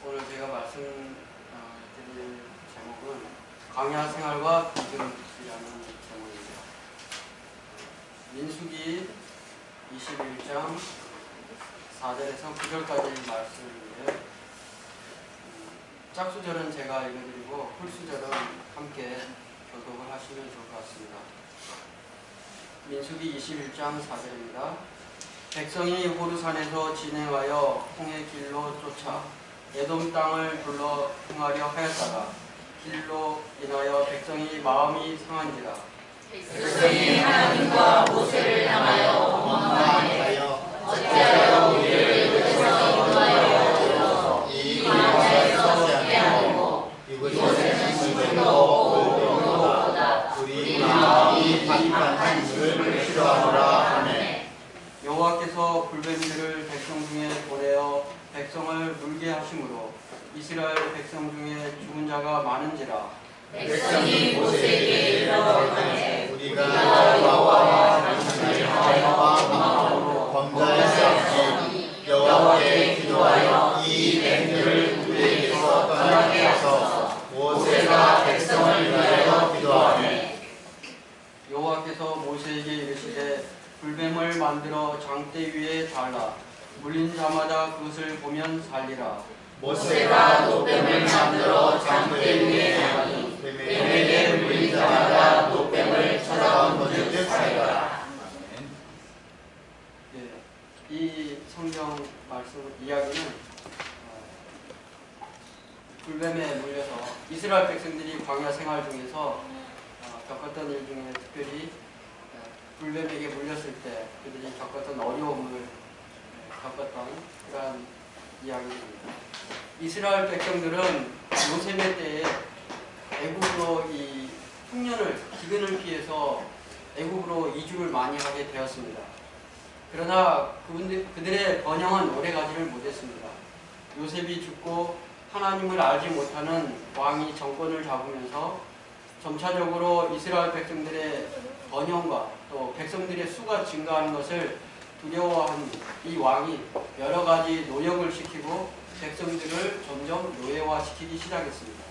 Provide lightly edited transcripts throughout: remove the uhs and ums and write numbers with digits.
오늘 제가 말씀드릴 제목은 광야 생활과 믿음이라는 제목입니다. 민수기 21장 4절에서 9절까지 말씀인데요. 짝수절은 제가 읽어드리고 풀수절은 함께 교독을 하시면 좋을 것 같습니다. 민수기 21장 4절입니다. 백성이 호르산에서 진행하여 홍해 길로 쫓아 에돔 땅을 둘러 행하려 하였다가 길로 인하여 백성이 마음이 상한지라. 백성이 하나님과 모세를 향하여 원망하여 어찌하여 우리를 이곳에서 인도하여 이 광야에서 피하고 이곳에는 물도 없도다. 우리 마음이 반듯한 물을 싫어하노라 하네. 여호와께서 불뱀들을 백성 중에 보내어 백성을 물게 하심으로 이스라엘 백성 중에 죽은 자가 많은지라. 백성이 모세에게 이르러가되 우리가 여호와와 당신을 하여 마음으로 범죄하였으니 여호와께 기도하여 이 뱀들을 우리에게서 떠나게 하소서. 모세가 백성을 위하여 기도하네. 여호와께서 모세에게 이르시되 불뱀을 만들어 장대 위에 달라 물린 자마다 그것을 보면 살리라. 모세가 노뱀을 만들어 장대 위에 달니 뱀에게 물린 자마다 노뱀을 찾아온 것을 살리라. 이 성경 말씀 이야기는 불뱀에 물려서 이스라엘 백성들이 광야 생활 중에서 겪었던 일 중에 특별히 불뱀에게 물렸을 때 그들이 겪었던 어려움을 겪었던 그러한 이야기입니다. 이스라엘 백성들은 요셉의 때에 애굽으로 이 흉년을 기근을 피해서 애굽으로 이주를 많이 하게 되었습니다. 그러나 그들의 번영은 오래가지를 못했습니다. 요셉이 죽고 하나님을 알지 못하는 왕이 정권을 잡으면서 점차적으로 이스라엘 백성들의 번영과 또 백성들의 수가 증가하는 것을 두려워한 이 왕이 여러 가지 노역을 시키고 백성들을 점점 노예화시키기 시작했습니다.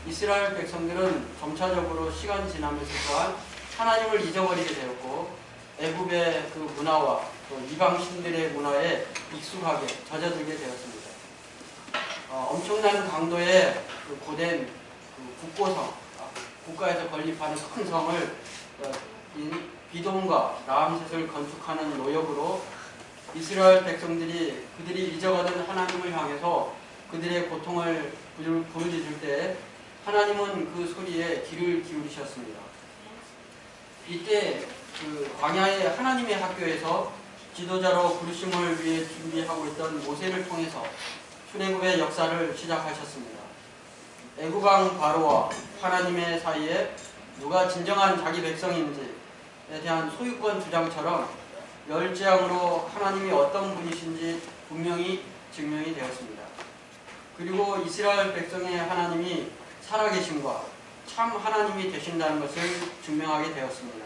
이스라엘 백성들은 점차적으로 시간 지나면서 또한 하나님을 잊어버리게 되었고 애굽의 그 문화와 또 이방 신들의 문화에 익숙하게 젖어들게 되었습니다. 엄청난 강도의 그 고된 그 국고성, 국가에서 건립하는 큰 성을 비돔과 라암셋을 건축하는 노역으로 이스라엘 백성들이 그들이 잊어가던 하나님을 향해서 그들의 고통을 부르짖을 때 하나님은 그 소리에 귀를 기울이셨습니다. 이때 그 광야의 하나님의 학교에서 지도자로 부르심을 위해 준비하고 있던 모세를 통해서 출애굽의 역사를 시작하셨습니다. 애굽왕 바로와 하나님의 사이에 누가 진정한 자기 백성인지에 대한 소유권 주장처럼 열 재앙으로 하나님이 어떤 분이신지 분명히 증명이 되었습니다. 그리고 이스라엘 백성의 하나님이 살아계심과 참 하나님이 되신다는 것을 증명하게 되었습니다.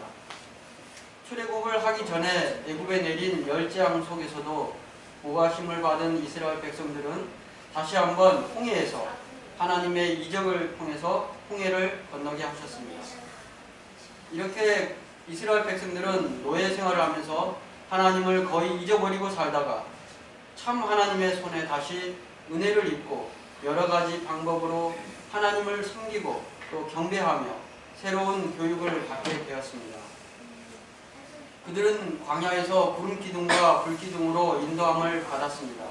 출애굽을 하기 전에 애굽에 내린 열 재앙 속에서도 보호하심을 받은 이스라엘 백성들은 다시 한번 홍해에서 하나님의 이적을 통해서 홍해를 건너게 하셨습니다. 이렇게 이스라엘 백성들은 노예 생활을 하면서 하나님을 거의 잊어버리고 살다가 참 하나님의 손에 다시 은혜를 입고 여러 가지 방법으로 하나님을 섬기고 또 경배하며 새로운 교육을 받게 되었습니다. 그들은 광야에서 구름기둥과 불기둥으로 인도함을 받았습니다.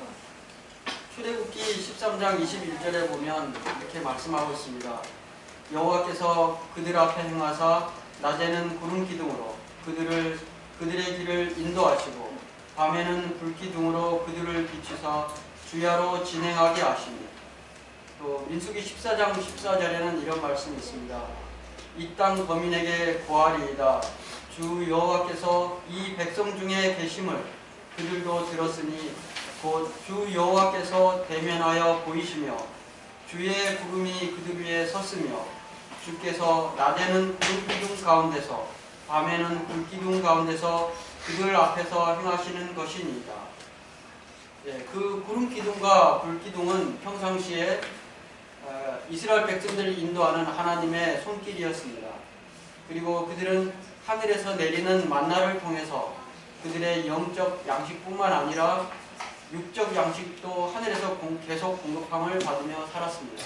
출애굽기 13장 21절에 보면 이렇게 말씀하고 있습니다. 여호와께서 그들 앞에 행하사 낮에는 구름기둥으로 그들의 길을 인도하시고 밤에는 불기둥으로 그들을 비추사 주야로 진행하게 하시니. 또 민수기 14장 14절에는 이런 말씀이 있습니다. 이 땅 거민에게 고하리이다. 주 여호와께서 이 백성 중에 계심을 그들도 들었으니 곧 주 여호와께서 대면하여 보이시며 주의 구름이 그들 위에 섰으며 주께서 낮에는 구름기둥 가운데서 밤에는 불기둥 가운데서 그들 앞에서 행하시는 것이니이다. 예, 그 구름 기둥과 불 기둥은 평상시에 이스라엘 백성들을 인도하는 하나님의 손길이었습니다. 그리고 그들은 하늘에서 내리는 만나를 통해서 그들의 영적 양식뿐만 아니라 육적 양식도 하늘에서 계속 공급함을 받으며 살았습니다.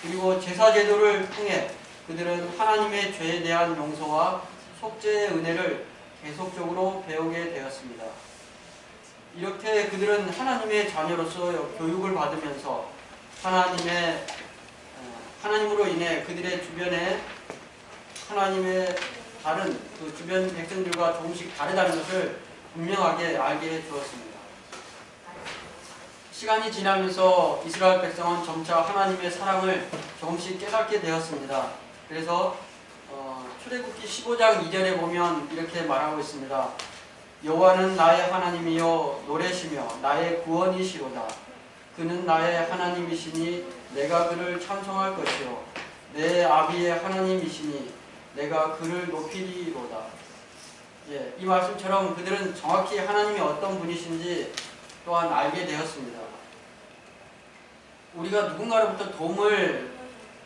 그리고 제사 제도를 통해 그들은 하나님의 죄에 대한 용서와 속죄의 은혜를 계속적으로 배우게 되었습니다. 이렇게 그들은 하나님의 자녀로서 교육을 받으면서 하나님으로 인해 그들의 주변에 하나님의 다른 그 주변 백성들과 조금씩 다르다는 것을 분명하게 알게 해 주었습니다. 시간이 지나면서 이스라엘 백성은 점차 하나님의 사랑을 조금씩 깨닫게 되었습니다. 그래서 출애굽기 15장 2절에 보면 이렇게 말하고 있습니다. 여호와는 나의 하나님이요 노래시며 나의 구원이시로다. 그는 나의 하나님이시니 내가 그를 찬송할 것이요 내 아비의 하나님이시니 내가 그를 높이리로다. 예, 이 말씀처럼 그들은 정확히 하나님이 어떤 분이신지 또한 알게 되었습니다. 우리가 누군가로부터 도움을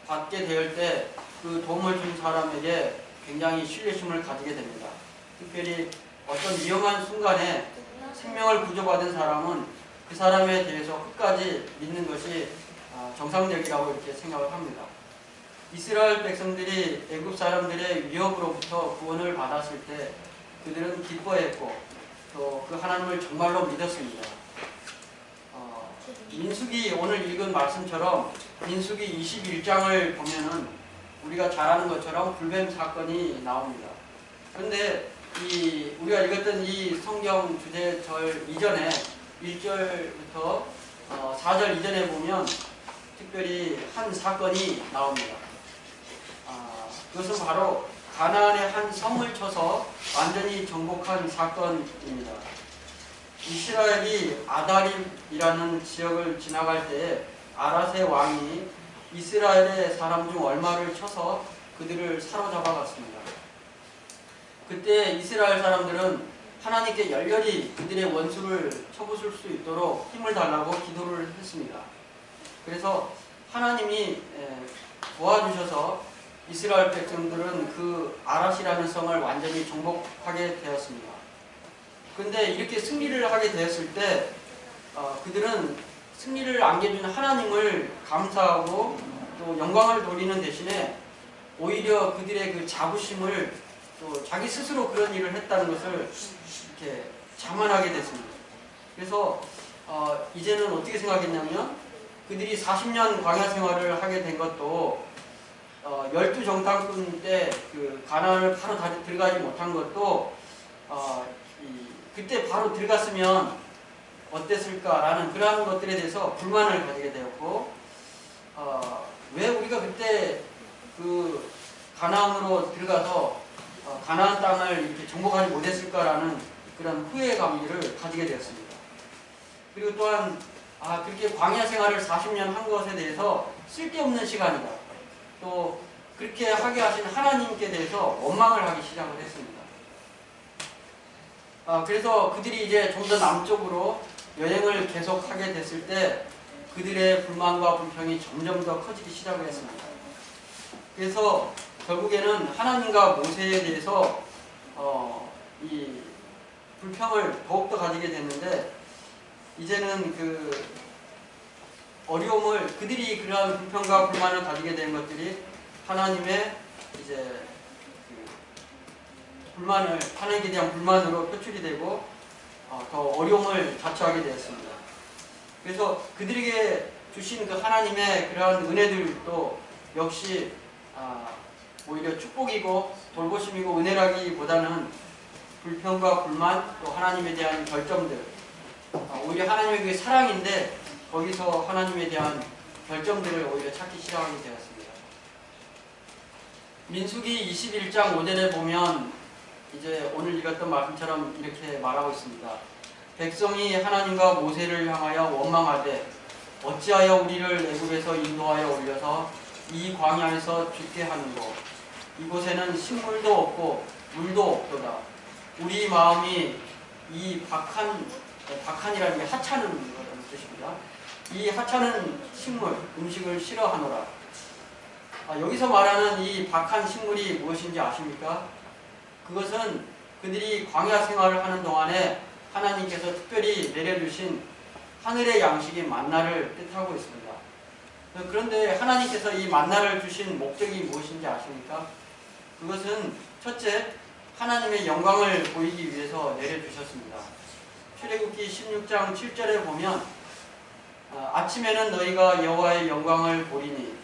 받게 될 때 그 도움을 준 사람에게 굉장히 신뢰심을 가지게 됩니다. 특별히 어떤 위험한 순간에 생명을 구조받은 사람은 그 사람에 대해서 끝까지 믿는 것이 정상적이라고 이렇게 생각을 합니다. 이스라엘 백성들이 애굽 사람들의 위협으로부터 구원을 받았을 때 그들은 기뻐했고 또 그 하나님을 정말로 믿었습니다. 민수기 오늘 읽은 말씀처럼 민수기 21장을 보면은 우리가 잘 아는 것처럼 불뱀 사건이 나옵니다. 그런데 우리가 읽었던 이 성경 주제절 이전에 1절부터 4절 이전에 보면 특별히 한 사건이 나옵니다. 그것은 바로 가나안의 한 성을 쳐서 완전히 정복한 사건입니다. 이스라엘이 아다림이라는 지역을 지나갈 때에 아랏의 왕이 이스라엘의 사람 중 얼마를 쳐서 그들을 사로잡아 갔습니다. 그때 이스라엘 사람들은 하나님께 열렬히 그들의 원수를 쳐부술 수 있도록 힘을 달라고 기도를 했습니다. 그래서 하나님이 도와주셔서 이스라엘 백성들은 그 아랏이라는 성을 완전히 정복하게 되었습니다. 그런데 이렇게 승리를 하게 되었을 때 그들은 승리를 안겨준 하나님을 감사하고 또 영광을 돌리는 대신에 오히려 그들의 그 자부심을 또 자기 스스로 그런 일을 했다는 것을 이렇게 자만하게 됐습니다. 그래서 이제는 어떻게 생각했냐면 그들이 40년 광야 생활을 하게 된 것도 12정탐꾼 때 그 가나안을 바로 들어가지 못한 것도 그때 바로 들어갔으면 어땠을까라는 그러한 것들에 대해서 불만을 가지게 되었고 왜 우리가 그때 그 가나안으로 들어가서 가나안 땅을 이렇게 정복하지 못했을까라는 그런 후회감을 가지게 되었습니다. 그리고 또한 그렇게 광야 생활을 40년 한 것에 대해서 쓸데없는 시간이다. 또 그렇게 하게 하신 하나님께 대해서 원망을 하기 시작을 했습니다. 그래서 그들이 이제 좀 더 남쪽으로 여행을 계속하게 됐을 때 그들의 불만과 불평이 점점 더 커지기 시작을 했습니다. 그래서 결국에는 하나님과 모세에 대해서 이 불평을 더욱더 가지게 됐는데 이제는 그 어려움을 그들이 그러한 불평과 불만을 가지게 된 것들이 하나님의 이제 그 불만을 하나님께 대한 불만으로 표출이 되고 더 어려움을 자초하게 되었습니다. 그래서 그들에게 주신 그 하나님의 그러한 은혜들도 역시 오히려 축복이고 돌보심이고 은혜라기보다는 불평과 불만 또 하나님에 대한 결점들 오히려 하나님의 그 사랑인데 거기서 하나님에 대한 결점들을 오히려 찾기 시작하게 되었습니다. 민수기 21장 5절에 보면 이제 오늘 읽었던 말씀처럼 이렇게 말하고 있습니다. 백성이 하나님과 모세를 향하여 원망하되 어찌하여 우리를 애굽에서 인도하여 올려서 이 광야에서 죽게 하는고 이곳에는 식물도 없고 물도 없도다. 우리 마음이 이 박한이라는 게 하찮은 거라는 뜻입니다. 이 하찮은 식물, 음식을 싫어하노라. 여기서 말하는 이 박한 식물이 무엇인지 아십니까? 그것은 그들이 광야 생활을 하는 동안에 하나님께서 특별히 내려주신 하늘의 양식인 만나를 뜻하고 있습니다. 그런데 하나님께서 이 만나를 주신 목적이 무엇인지 아십니까? 그것은 첫째, 하나님의 영광을 보이기 위해서 내려주셨습니다. 출애굽기 16장 7절에 보면 아침에는 너희가 여호와의 영광을 보리니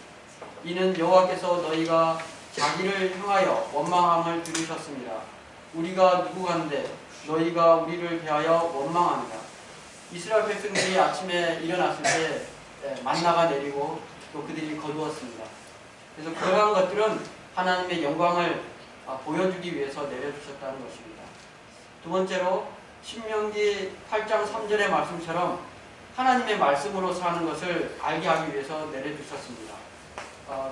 이는 여호와께서 너희가 자기를 향하여 원망함을 들으셨습니다. 우리가 누구간데 너희가 우리를 대하여 원망하느냐. 이스라엘 백성들이 아침에 일어났을 때 만나가 내리고 또 그들이 거두었습니다. 그래서 그러한 것들은 하나님의 영광을 보여주기 위해서 내려주셨다는 것입니다. 두 번째로 신명기 8장 3절의 말씀처럼 하나님의 말씀으로 사는 것을 알게 하기 위해서 내려주셨습니다.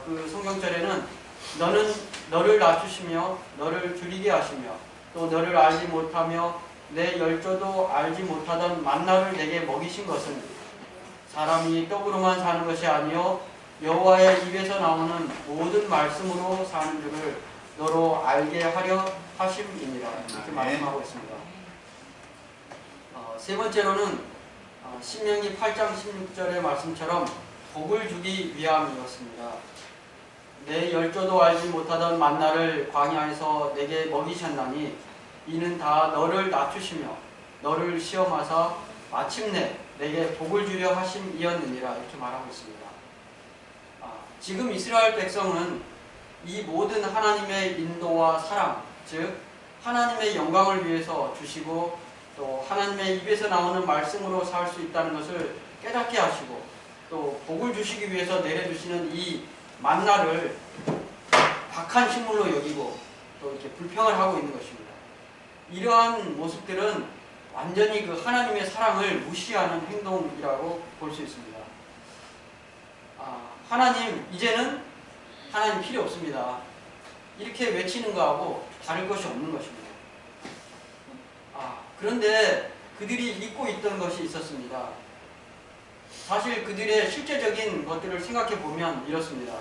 그 성경절에는 너는 너를 낮추시며 너를 줄이게 하시며 또 너를 알지 못하며 내 열조도 알지 못하던 만나를 내게 먹이신 것은 사람이 떡으로만 사는 것이 아니요 여호와의 입에서 나오는 모든 말씀으로 사는 줄을 너로 알게 하려 하심이니라. 이렇게 말씀하고 있습니다. 세 번째로는 신명기 8장 16절의 말씀처럼 복을 주기 위함이었습니다. 내 열조도 알지 못하던 만나를 광야에서 내게 먹이셨나니 이는 다 너를 낮추시며 너를 시험하사 마침내 내게 복을 주려 하심이었느니라. 이렇게 말하고 있습니다. 지금 이스라엘 백성은 이 모든 하나님의 인도와 사랑, 즉 하나님의 영광을 위해서 주시고 또 하나님의 입에서 나오는 말씀으로 살 수 있다는 것을 깨닫게 하시고 또 복을 주시기 위해서 내려주시는 이 만나를 박한 식물로 여기고 또 이렇게 불평을 하고 있는 것입니다. 이러한 모습들은 완전히 그 하나님의 사랑을 무시하는 행동이라고 볼 수 있습니다. 하나님, 이제는 하나님 필요 없습니다. 이렇게 외치는 거하고 다를 것이 없는 것입니다. 그런데 그들이 잊고 있던 것이 있었습니다. 사실 그들의 실제적인 것들을 생각해 보면 이렇습니다.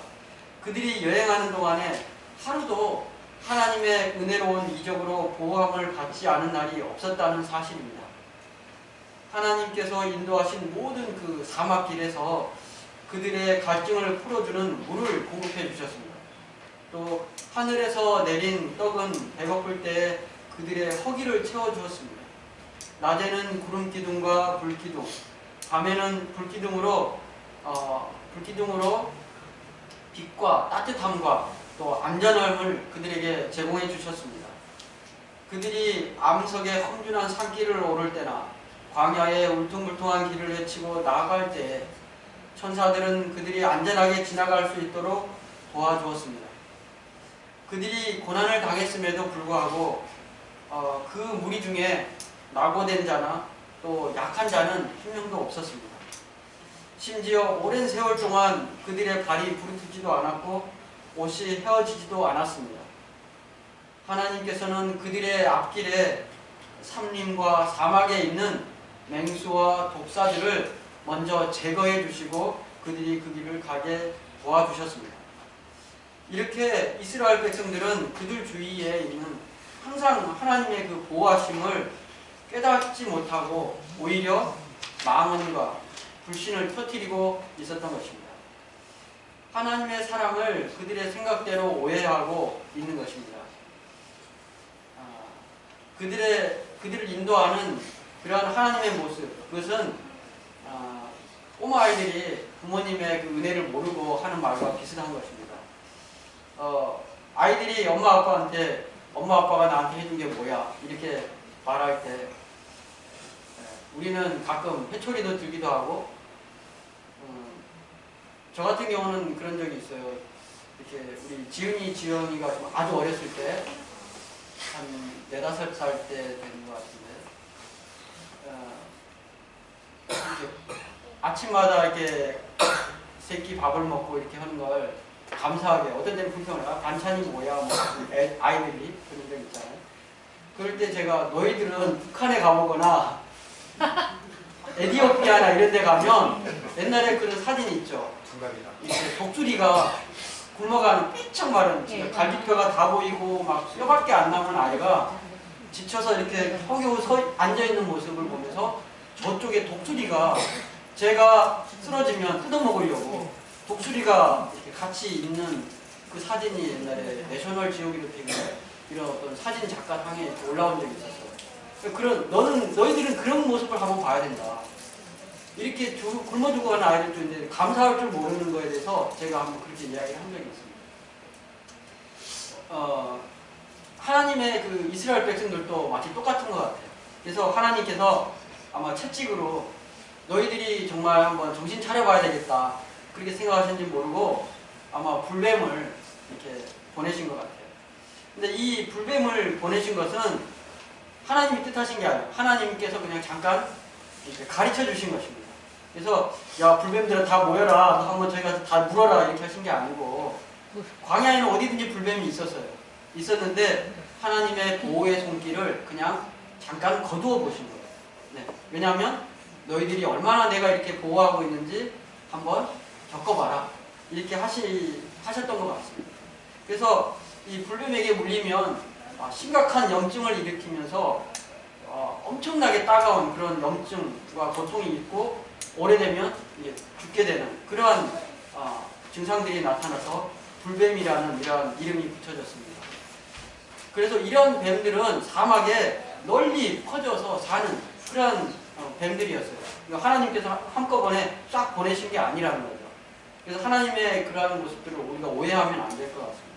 그들이 여행하는 동안에 하루도 하나님의 은혜로운 이적으로 보호함을 받지 않은 날이 없었다는 사실입니다. 하나님께서 인도하신 모든 그 사막길에서 그들의 갈증을 풀어주는 물을 공급해 주셨습니다. 또 하늘에서 내린 떡은 배고플 때에 그들의 허기를 채워주었습니다. 낮에는 구름 기둥과 불 기둥, 밤에는 불기둥으로 빛과 따뜻함과 또 안전함을 그들에게 제공해 주셨습니다. 그들이 암석의 험준한 산길을 오를 때나 광야의 울퉁불퉁한 길을 헤치고 나아갈 때에 천사들은 그들이 안전하게 지나갈 수 있도록 도와주었습니다. 그들이 고난을 당했음에도 불구하고 그 무리 중에 낙오된 자나 또 약한 자는 한 명도 없었습니다. 심지어 오랜 세월 동안 그들의 발이 부르트지도 않았고 옷이 헤어지지도 않았습니다. 하나님께서는 그들의 앞길에 삼림과 사막에 있는 맹수와 독사들을 먼저 제거해 주시고 그들이 그 길을 가게 도와주셨습니다. 이렇게 이스라엘 백성들은 그들 주위에 있는 항상 하나님의 그 보호하심을 깨닫지 못하고 오히려 망언과 불신을 터뜨리고 있었던 것입니다. 하나님의 사랑을 그들의 생각대로 오해하고 있는 것입니다. 그들을 인도하는 그러한 하나님의 모습, 그것은 꼬마 아이들이 부모님의 그 은혜를 모르고 하는 말과 비슷한 것입니다. 아이들이 엄마 아빠한테 엄마 아빠가 나한테 해준 게 뭐야 이렇게 말할 때 우리는 가끔 회초리도 들기도 하고 저 같은 경우는 그런 적이 있어요. 이렇게 우리 지영이가 아주 어렸을 때 한 4-5살 때 되는 것 같은데 아침마다 이렇게 새끼 밥을 먹고 이렇게 하는 걸 감사하게 어떤 데는 불평을 해요. 반찬이 뭐야 뭐 아이들이 그런 적 있잖아요. 그럴 때 제가 너희들은 북한에 가보거나 에티오피아나 이런 데 가면 옛날에 그런 사진이 있죠. 정답이다. 이렇게 독수리가 굶어가는 삐쩍 마른 갈비뼈가 다 보이고 막 뼈밖에 안 남은 아이가 지쳐서 이렇게 겨우 앉아있는 모습을 보면서 저쪽에 독수리가 제가 쓰러지면 뜯어먹으려고 독수리가 이렇게 같이 있는 그 사진이 옛날에 내셔널 지오그래픽 이런 어떤 사진 작가상에 이렇게 올라온 적이 있었어요. 너희들은 그런 모습을 한번 봐야 된다. 이렇게 굶어 죽어가는 아이들도 있는데 감사할 줄 모르는 거에 대해서 제가 한번 그렇게 이야기를 한 적이 있습니다. 하나님의 그 이스라엘 백성들도 마치 똑같은 것 같아요. 그래서 하나님께서 아마 채찍으로 너희들이 정말 한번 정신 차려봐야 되겠다 그렇게 생각하셨는지 모르고 아마 불뱀을 이렇게 보내신 것 같아요. 근데 이 불뱀을 보내신 것은 하나님이 뜻하신 게 아니에요. 하나님께서 그냥 잠깐 이렇게 가르쳐 주신 것입니다. 그래서 야 불뱀들아 다 모여라 한번 저희 가서 다 물어라 이렇게 하신 게 아니고 광야에는 어디든지 불뱀이 있었는데 하나님의 보호의 손길을 그냥 잠깐 거두어 보신 거예요. 네. 왜냐하면 너희들이 얼마나 내가 이렇게 보호하고 있는지 한번 겪어봐라 이렇게 하셨던 것 같습니다. 그래서 이 불뱀에게 물리면 심각한 염증을 일으키면서 엄청나게 따가운 그런 염증과 고통이 있고 오래되면 죽게 되는 그러한 증상들이 나타나서 불뱀이라는 이러한 이름이 붙여졌습니다. 그래서 이런 뱀들은 사막에 널리 퍼져서 사는 그러한 뱀들이었어요. 하나님께서 한꺼번에 쫙 보내신 게 아니라는 거죠. 그래서 하나님의 그러한 모습들을 우리가 오해하면 안 될 것 같습니다.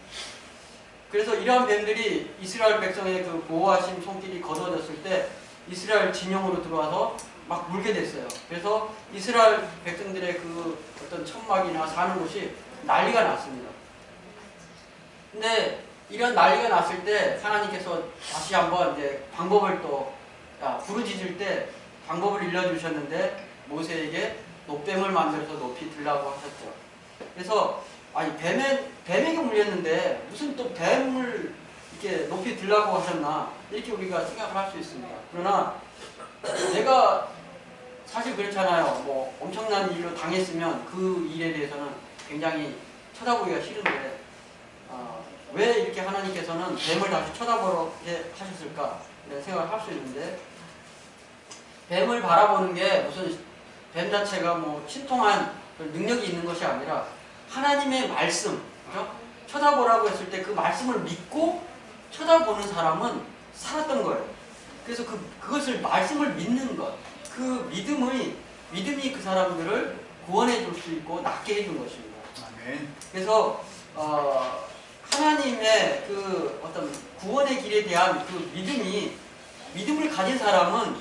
그래서 이러한 뱀들이 이스라엘 백성의 그 보호하신 손길이 거둬졌을 때 이스라엘 진영으로 들어와서 막 물게 됐어요. 그래서 이스라엘 백성들의 그 어떤 천막이나 사는 곳이 난리가 났습니다. 근데 이런 난리가 났을 때 하나님께서 다시 한번 이제 방법을 또 부르짖을 때 방법을 일러주셨는데 모세에게 노뱀을 만들어서 높이 들라고 하셨죠. 그래서 뱀에게 물렸는데 무슨 또 뱀을 이렇게 높이 들라고 하셨나 이렇게 우리가 생각을 할 수 있습니다. 그러나 내가 사실 그렇잖아요. 뭐 엄청난 일로 당했으면 그 일에 대해서는 굉장히 쳐다보기가 싫은데 왜 이렇게 하나님께서는 뱀을 다시 쳐다보게 하셨을까 이런 생각을 할 수 있는데 뱀을 바라보는 게 무슨 뱀 자체가 뭐 신통한 능력이 있는 것이 아니라 하나님의 말씀, 그렇죠? 쳐다보라고 했을 때 그 말씀을 믿고 쳐다보는 사람은 살았던 거예요. 그래서 그것을 말씀을 믿는 것, 그 믿음이 그 사람들을 구원해 줄 수 있고 낫게 해준 것입니다. 아멘. 그래서 하나님의 그 어떤 구원의 길에 대한 그 믿음을 가진 사람은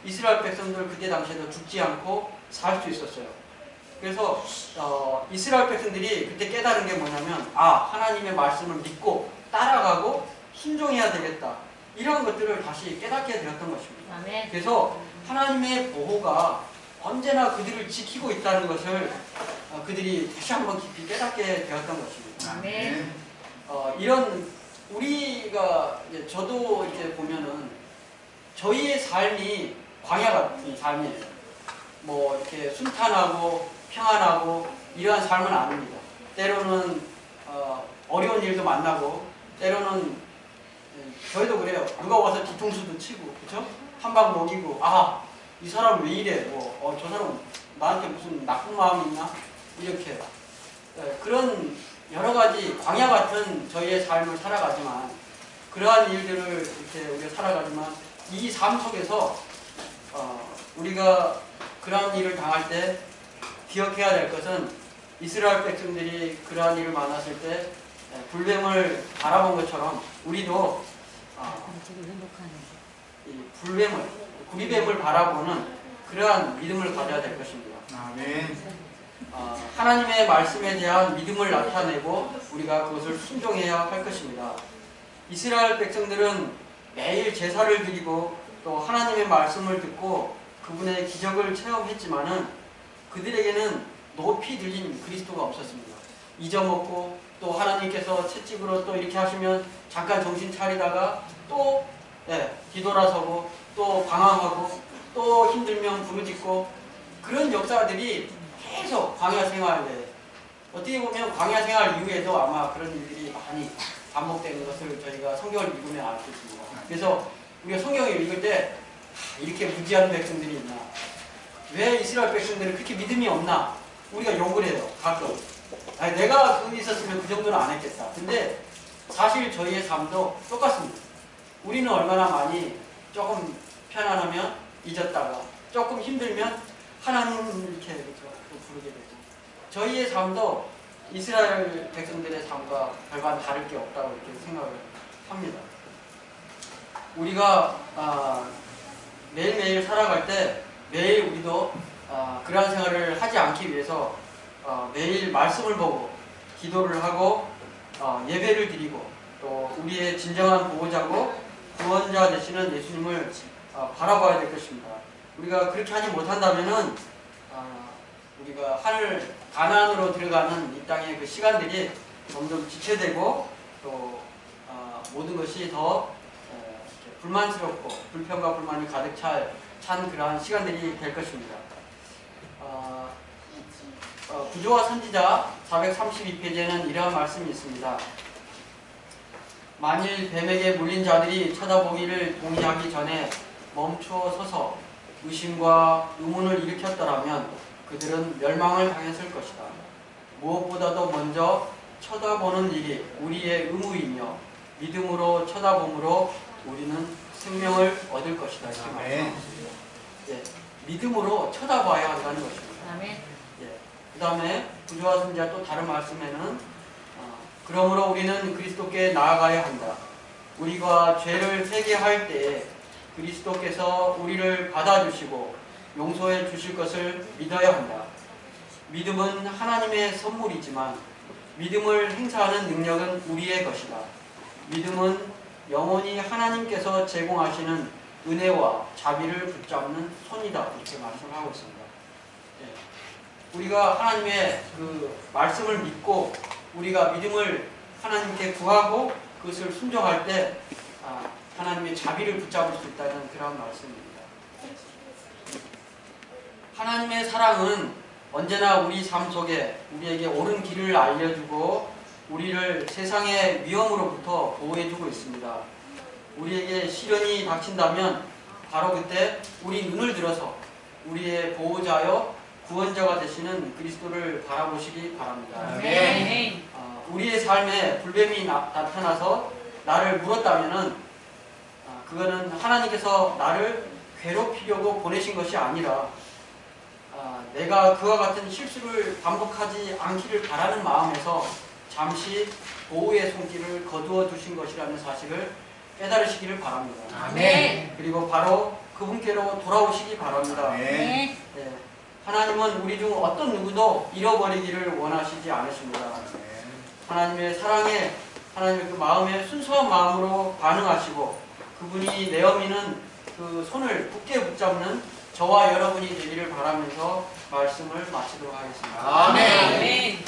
이스라엘 백성들 그때 당시에도 죽지 않고 살 수 있었어요. 그래서 이스라엘 백성들이 그때 깨달은 게 뭐냐면 하나님의 말씀을 믿고 따라가고 순종해야 되겠다. 이런 것들을 다시 깨닫게 되었던 것입니다. 아멘. 그래서 하나님의 보호가 언제나 그들을 지키고 있다는 것을 그들이 다시 한번 깊이 깨닫게 되었던 것입니다. 아멘. 이런 우리가 저도 이제 보면은 저희의 삶이 광야 같은 삶이에요. 뭐 이렇게 순탄하고 평안하고 이러한 삶은 아닙니다. 때로는 어려운 일도 만나고 때로는 저희도 그래요. 누가 와서 뒤통수도 치고 그렇죠? 한 방 먹이고 이 사람 왜 이래? 저 사람 나한테 무슨 나쁜 마음이 있나? 이렇게 그런 여러 가지 광야 같은 저희의 삶을 살아가지만 그러한 일들을 이렇게 우리가 살아가지만 이 삶 속에서 우리가 그러한 일을 당할 때 기억해야 될 것은 이스라엘 백성들이 그러한 일을 만났을 때 불뱀을 바라본 것처럼 우리도 이 구리뱀을 바라보는 그러한 믿음을 가져야 될 것입니다. 아멘. 하나님의 말씀에 대한 믿음을 나타내고 우리가 그것을 순종해야 할 것입니다. 이스라엘 백성들은 매일 제사를 드리고 또 하나님의 말씀을 듣고 그분의 기적을 체험했지만은 그들에게는 높이 들린 그리스도가 없었습니다. 잊어먹고 또 하나님께서 채찍으로 또 이렇게 하시면 잠깐 정신 차리다가 또 뒤돌아서고 또 방황하고 또 힘들면 부르짖고 그런 역사들이 계속 광야 생활에 어떻게 보면 광야 생활 이후에도 아마 그런 일들이 많이 반복되는 것을 저희가 성경을 읽으면 알 수 있습니다. 그래서 우리가 성경을 읽을 때 이렇게 무지한 백성들이 있나? 왜 이스라엘 백성들은 그렇게 믿음이 없나? 우리가 욕을 해요. 가끔. 아니, 내가 거기 있었으면 그 정도는 안 했겠다. 근데 사실 저희의 삶도 똑같습니다. 우리는 얼마나 많이 조금 편안하면 잊었다가 조금 힘들면 하나님 이렇게 또 부르게 되고 저희의 삶도 이스라엘 백성들의 삶과 별반 다를 게 없다고 이렇게 생각을 합니다. 우리가 매일매일 살아갈 때 매일 우리도 그러한 생활을 하지 않기 위해서 매일 말씀을 보고 기도를 하고 예배를 드리고 또 우리의 진정한 보호자고 구원자 되시는 예수님을 바라봐야 될 것입니다. 우리가 그렇게 하지 못한다면은 우리가 하늘 가나안으로 들어가는 이 땅의 그 시간들이 점점 지체되고 또 모든 것이 더 불만스럽고 불평과 불만이 가득 찬 그러한 시간들이 될 것입니다. 구조와 선지자 432페이지에는 이러한 말씀이 있습니다. 만일 뱀에게 물린 자들이 쳐다보기를 동의하기 전에 멈추어 서서 의심과 의문을 일으켰더라면 그들은 멸망을 당했을 것이다. 무엇보다도 먼저 쳐다보는 일이 우리의 의무이며 믿음으로 쳐다봄으로 우리는 생명을 얻을 것이다. 이렇게 말씀하셨습니다. 믿음으로 쳐다봐야 한다는 것입니다. 그 다음에 구조와 선지자 또 다른 말씀에는 그러므로 우리는 그리스도께 나아가야 한다. 우리가 죄를 회개할 때에 그리스도께서 우리를 받아주시고 용서해 주실 것을 믿어야 한다. 믿음은 하나님의 선물이지만 믿음을 행사하는 능력은 우리의 것이다. 믿음은 영원히 하나님께서 제공하시는 은혜와 자비를 붙잡는 손이다. 이렇게 말씀을 하고 있습니다. 우리가 하나님의 그 말씀을 믿고 우리가 믿음을 하나님께 구하고 그것을 순종할 때 하나님의 자비를 붙잡을 수 있다는 그런 말씀입니다. 하나님의 사랑은 언제나 우리 삶 속에 우리에게 옳은 길을 알려주고 우리를 세상의 위험으로부터 보호해주고 있습니다. 우리에게 시련이 닥친다면 바로 그때 우리 눈을 들어서 우리의 보호자여 구원자가 되시는 그리스도를 바라보시기 바랍니다. 우리의 삶에 불뱀이 나타나서 나를 물었다면은 그거는 하나님께서 나를 괴롭히려고 보내신 것이 아니라 내가 그와 같은 실수를 반복하지 않기를 바라는 마음에서 잠시 보호의 손길을 거두어 주신 것이라는 사실을 깨달으시기를 바랍니다. 그리고 바로 그분께로 돌아오시기 바랍니다. 하나님은 우리 중 어떤 누구도 잃어버리기를 원하시지 않으십니다. 하나님의 사랑에 하나님의 그 마음에 순수한 마음으로 반응하시고 그분이 내어미는 그 손을 굳게 붙잡는 저와 여러분이 되기를 바라면서 말씀을 마치도록 하겠습니다. 아멘.